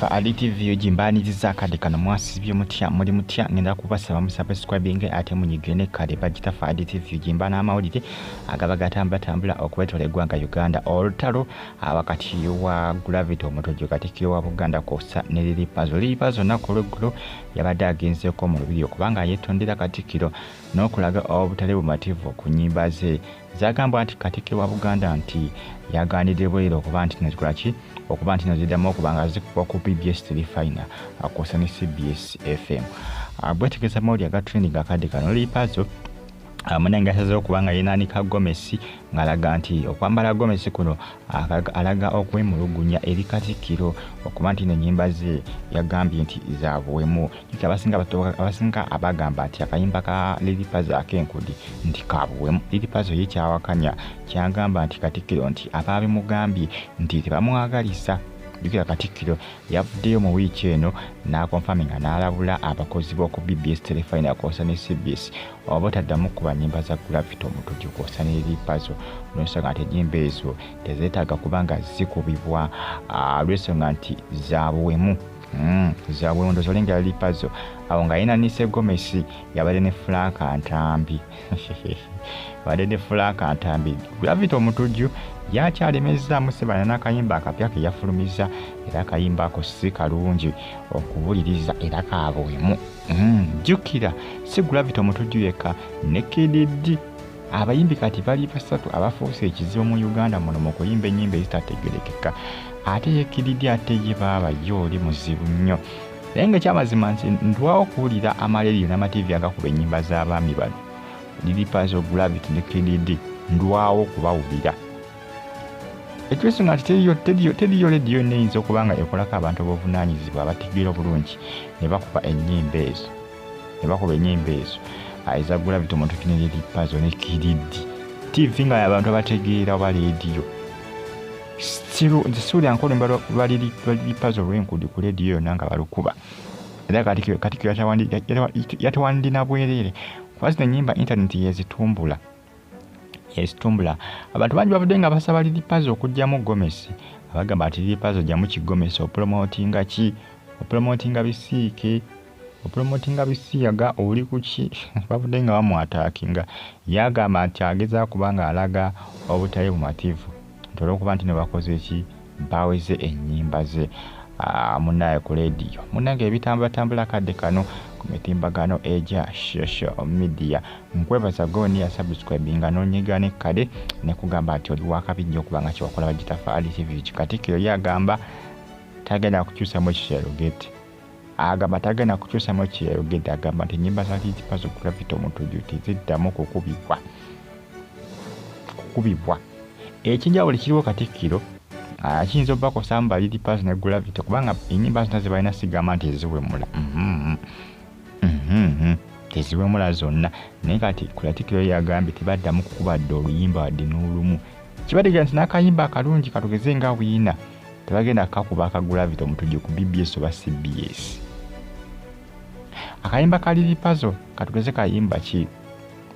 Gitafa Ali TV jimbaniriza akade kano mwasibye mutya muri mutya ngenda kubasaba musubscribing ate munyigene kale ba Gitafa Ali TV jimbana amawulire agaba gatambula okwetole gwanga Uganda olutalo wakati wa Gravity omutojo kati wa Buganda kosa nelili pazo nakologlo yabadde agenzeko mu lubiri okubanga yetondera katikiro n'okulaga obutale bumativu ku nnyimba ze zagamba anti katikiro wa Buganda anti yaganidde bwero okuba nti nezikolaki okuba nti neziddamu okubanga zikuba ku BBS TV Final akosa ne CBS FM bwetegeza mawulire aga training akadde kano lipazo munange asazeewo okubanga yenanika Gomesi ng'alaga nti okwambala Gomesi kuno alaga okwemulugunya eri Katikkiro okuba nti n'ennyimba ze yagambye nti zaabuwemu abasinga abagamba nti akayimba ka Lilipazo ak'enkudi nti kaabuwemu. Lilipazo ye kyawakanya kyagamba nti Katikkiro nti abaabimugambye nti tebamwagalisa. Jukira Katikkiro yavuddeyo mu wiiki eno n'akonfaminga n'alabula abakozi b'oku BBS Telefine akosa ne CBS obutaddamu kuba nnyimba za Gravity omutojo kosa ne Lilipazo n'ensonga nti ennyimba ezo tezeetaaga kubanga zikubibwa lw'ensonga nti zaabuwemu. Zaabuwemu ndozolengera Lilipazo awo nga yenanise Gomesi yabadde ne Frank Antambi Gravity omutojo yakyalemeza musebana n'akayimba akapya ke yafulumiza era akayimba ako si kalungi okubuliriza era kaabuwemu. Jjukira si Gravity omutojo yekka ne KDD abayimbi kati bali basatu abafuuse ekizibu mu Uganda muno mu kuyimba ennyimba ezitategerekeka ate ye KDD ate ye baaba yo oli muzibu nnyo naye nga ekyamazima nti ndwawo okuwulira amaleriyo n'amativi agakuba ennyimba z'abaami bano Lilipazo, Gravity ne KDD ndwawo okubawulira. Ekyosinga nti teriyo lediyo neyinza okubanga ekolako abantu b'obuvunaanyizibwa abategeera obulungi ne bakuba ennyimba ezo eza Gravity omutojo ne Lilipazo ne KDD TV nga abantu abategeera oba lediyo nzisuulira nkolimba lwa Lilipazo olw'enkudi ku lediyo yonna nga balukuba era Katikkiro yatawandina bwereere kuba zino ennyimba intaneti yezitumbula abantu bangi bavudde nga basaba Lilipazo okujjamu Gomesi abagamba nti Lilipazo jjamu kigomesi opromotinga ki opromotinga bisiike opromotinga bisiyaga oli kuki bavudde nga bamwataakinga yagamba nti ageza kubanga alaga obutale bumativu nti olw'okuba nti ne bakoze ki baweze ennyimba ze munaye ku lediyo munange ebitambula kadde kano ku mitimbagano eja social media nkwebaza goni ya subscribinga n'onyigane kale ne kugamba nti oli wakabijja okubanga kyewakola ba Gitafa Ali TV. Katikkiro yagamba tagenda kukyusamu ekiyerogete agamba nti ennyimba za Lilipazo Gravity omutojo teziddamu kukubibwa ekinjawulo kiriwo Katikkiro kiyinza okubakosamu ba Lilipazo ne Gravity kubanga ennyimba zonna ze balina sigamba nti eziwemula teziwemula zonna naye kati Katikkiro yagambye tebaddamu kukubadde oluyimba wadde n'olumu kibategeera nti n'akayimba akalungi katugeze nga wiina tebagenda kakuba aka Gravity omutojo ku BBS oba CBS. Akayimba ka Lilipazo katugeze kayimba ki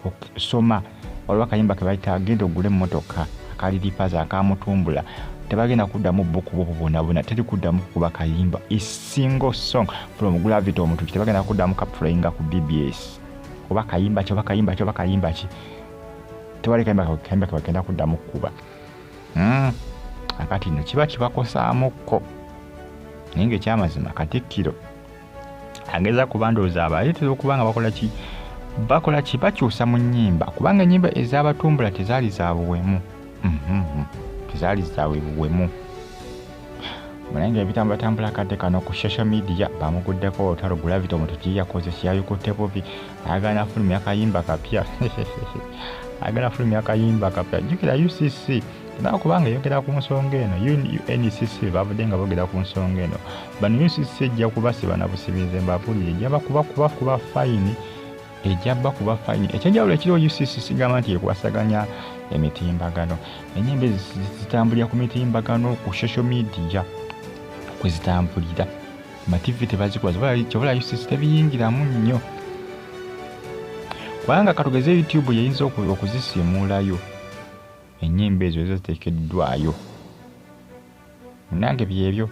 okusoma olwa akayimba ke bayita agenda ogule emmotoka aka Lilipazo akamutumbula tebagenda kuddamu bukubo bwonna teri kuddamu kuba kayimba single song from Gravity omutojo tebagenda kuddamu kaplayinga ku BBS oba kayimba ki tewali kayimba ke bagenda kuddamu kuba akati no kiba kibakosaamuko naye ng'ekyamazima Katikkiro ageza kubandooza abaleetera okubanga bakola ki bakyusa mu nnyimba kubanga ennyimba ez'abatumbula tezaali zaabuwemu munange ebitambula kadde kano ku social media bamuguddeko olutalo Gravity omutojo yakoze kyayukutte bubi ayagala afulumya akayimba kapya jjukira UCC kubanga yogera ku nsonga eno UNCC bavudde nga boogera ku nsonga eno bano UCC ejja kubasiba na busibize mbabulire ejja kuba fayini ekyenjawulo ekiriwo UCC sigamba nti ekwasaganya emitimbagano ennyimba zitambulira ku mitimbagano ku social media kwezitambulira mativi tebazikola kyobola UCC tebiyingiramu nnyo kubanga katugeze YouTube yayinza okuzisiimulayo ennyimba ezo ziteekeddwayo munange byebyo